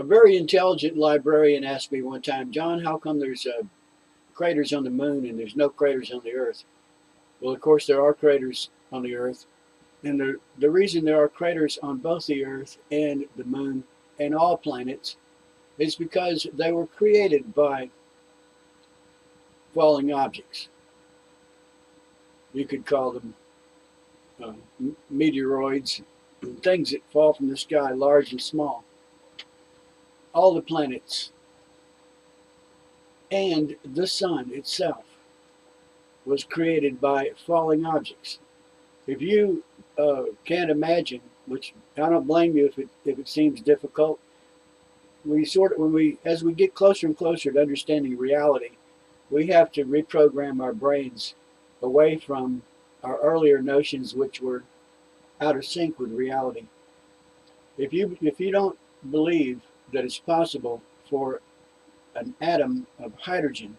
A very intelligent librarian asked me one time, John, how come there's craters on the moon and there's no craters on the Earth? Well, of course, there are craters on the Earth. And the reason there are craters on both the Earth and the moon and all planets is because they were created by falling objects. You could call them uh, meteoroids, things that fall from the sky, large and small. All the planets and the sun itself was created by falling objects. If you can't imagine, which I don't blame you if it seems difficult, we sort of as we get closer and closer to understanding reality, we have to reprogram our brains away from our earlier notions, which were out of sync with reality. If you don't believe that it's possible for an atom of hydrogen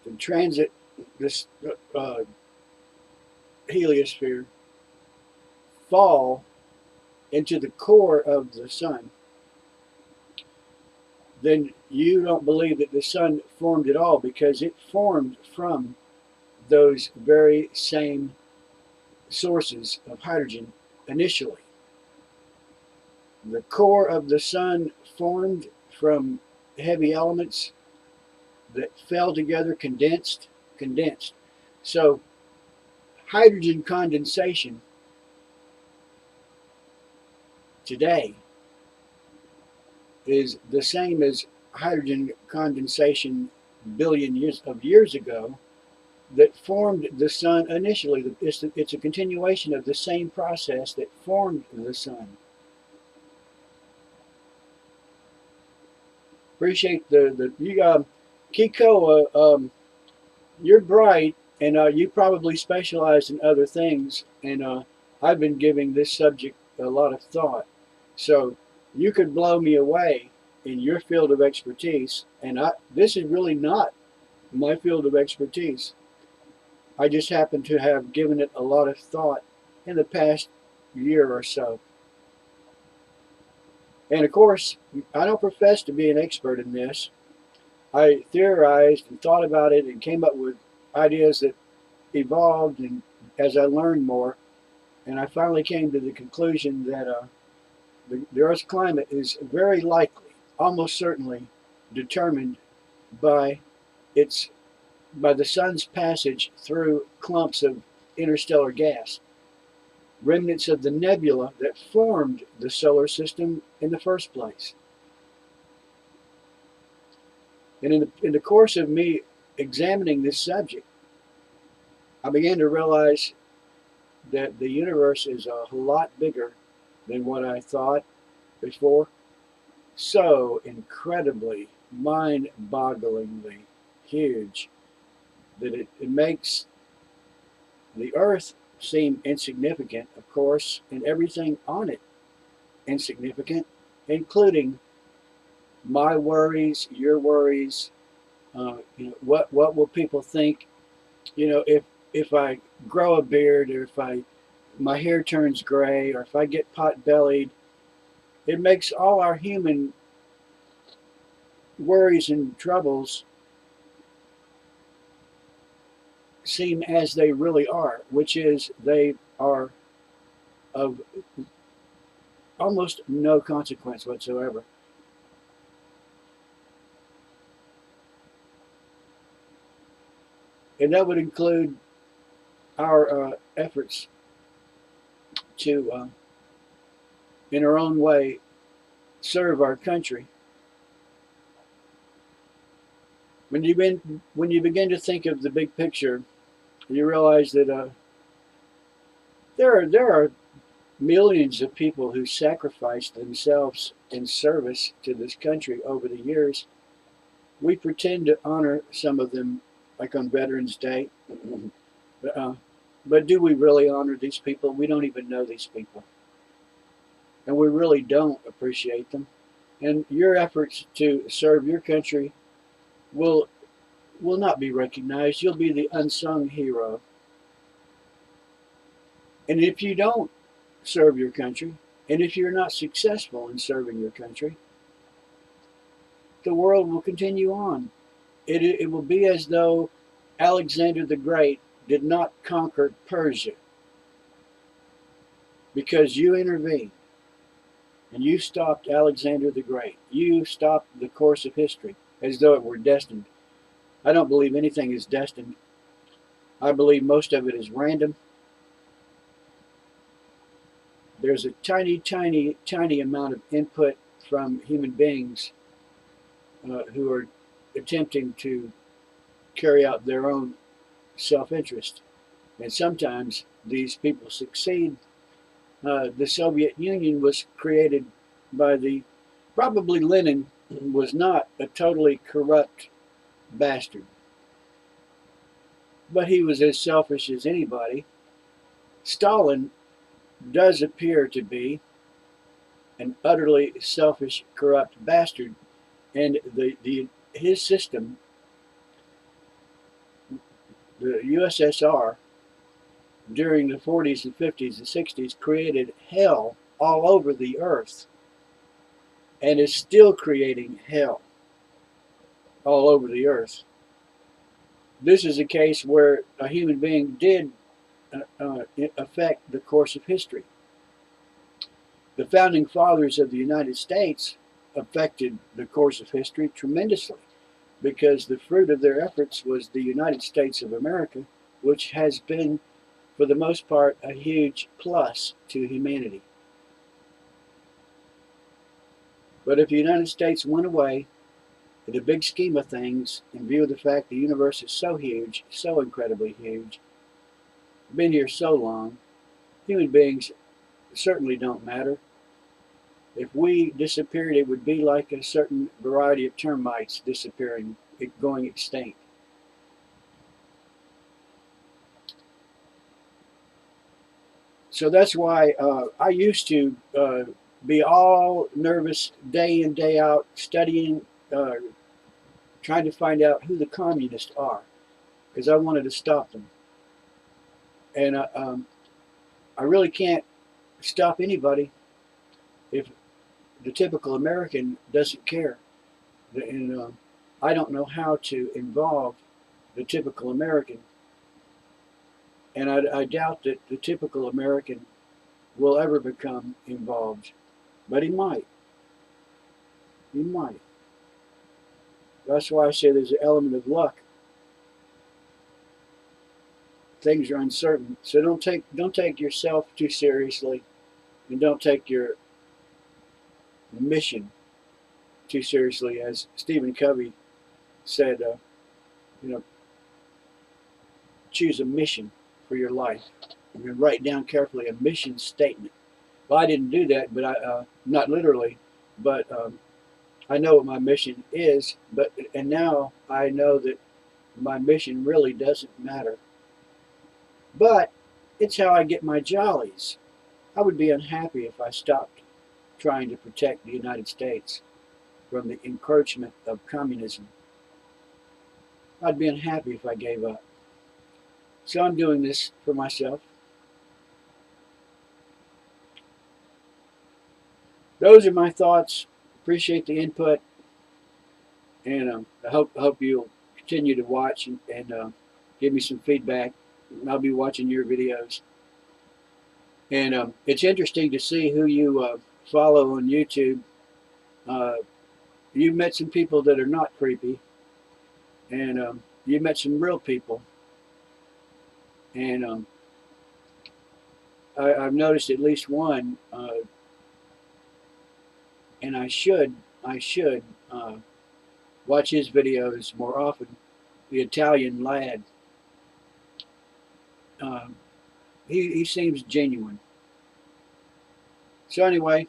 to transit this heliosphere, fall into the core of the sun, then you don't believe that the sun formed at all, because it formed from those very same sources of hydrogen initially. The core of the sun formed from heavy elements that fell together, condensed. So hydrogen condensation today is the same as hydrogen condensation billion years ago that formed the sun initially. It's a continuation of the same process that formed the sun. Appreciate the you Kiko. You're bright, and you probably specialize in other things. And I've been giving this subject a lot of thought. So you could blow me away in your field of expertise, and this is really not my field of expertise. I just happen to have given it a lot of thought in the past year or so. And of course, I don't profess to be an expert in this. I theorized and thought about it and came up with ideas that evolved, and as I learned more, and I finally came to the conclusion that the Earth's climate is very likely, almost certainly, determined by its by the sun's passage through clumps of interstellar gas, remnants of the nebula that formed the solar system in the first place. And in the course of me examining this subject, I began to realize that the universe is a whole lot bigger than what I thought before. So incredibly, mind-bogglingly huge that it makes the Earth seem insignificant, of course, and everything on it insignificant, including my worries, your worries. What will people think? If I grow a beard, or if my hair turns gray, or if I get pot bellied, it makes all our human worries and troubles seem as they really are, which is they are of almost no consequence whatsoever. And that would include our efforts to, in our own way, serve our country. When you begin to think of the big picture, you realize that there are millions of people who sacrificed themselves in service to this country over the years. We pretend to honor some of them, like on Veterans Day, uh, but do we really honor these people? We don't even know these people, and we really don't appreciate them. And your efforts to serve your country will will not be recognized. You'll be the unsung hero. And if you don't serve your country, and if you're not successful in serving your country, the world will continue on. It will be as though Alexander the Great did not conquer Persia because you intervened and you stopped Alexander the Great. You stopped the course of history as though it were destined. I don't believe anything is destined. I believe most of it is random. There's a tiny, tiny, tiny amount of input from human beings who are attempting to carry out their own self-interest. And sometimes these people succeed. The Soviet Union was created by probably Lenin was not a totally corrupt bastard, but he was as selfish as anybody. Stalin does appear to be an utterly selfish, corrupt bastard, and his system, the USSR, during the 40s and 50s and 60s, created hell all over the earth, and is still creating hell all over the earth. This is a case where a human being did affect the course of history. The founding fathers of the United States affected the course of history tremendously because the fruit of their efforts was the United States of America, which has been, for the most part, a huge plus to humanity. But if the United States went away, in the big scheme of things, in view of the fact the universe is so huge, so incredibly huge, been here so long, human beings certainly don't matter. If we disappeared, it would be like a certain variety of termites disappearing, going extinct. So that's why I used to be all nervous day in, day out, studying, trying to find out who the communists are, because I wanted to stop them. And I really can't stop anybody if the typical American doesn't care. And I don't know how to involve the typical American. And I doubt that the typical American will ever become involved. But he might. He might. That's why I say there's an element of luck. Things are uncertain. So don't take yourself too seriously, and don't take your mission too seriously. As Stephen Covey said, choose a mission for your life. And write down carefully a mission statement. Well, I didn't do that, but not literally, but I know what my mission is. And now I know that my mission really doesn't matter. But it's how I get my jollies. I would be unhappy if I stopped trying to protect the United States from the encroachment of communism. I'd be unhappy if I gave up. So I'm doing this for myself. Those are my thoughts. Appreciate the input, and I hope you'll continue to watch and give me some feedback. I'll be watching your videos, and it's interesting to see who you follow on YouTube. You've met some people that are not creepy, and you've met some real people, and I've noticed at least one. And I should watch his videos more often. The Italian lad. He seems genuine. So anyway,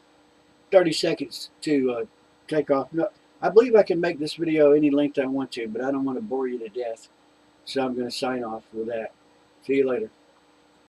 30 seconds to take off. No, I believe I can make this video any length I want to, but I don't want to bore you to death. So I'm going to sign off with that. See you later.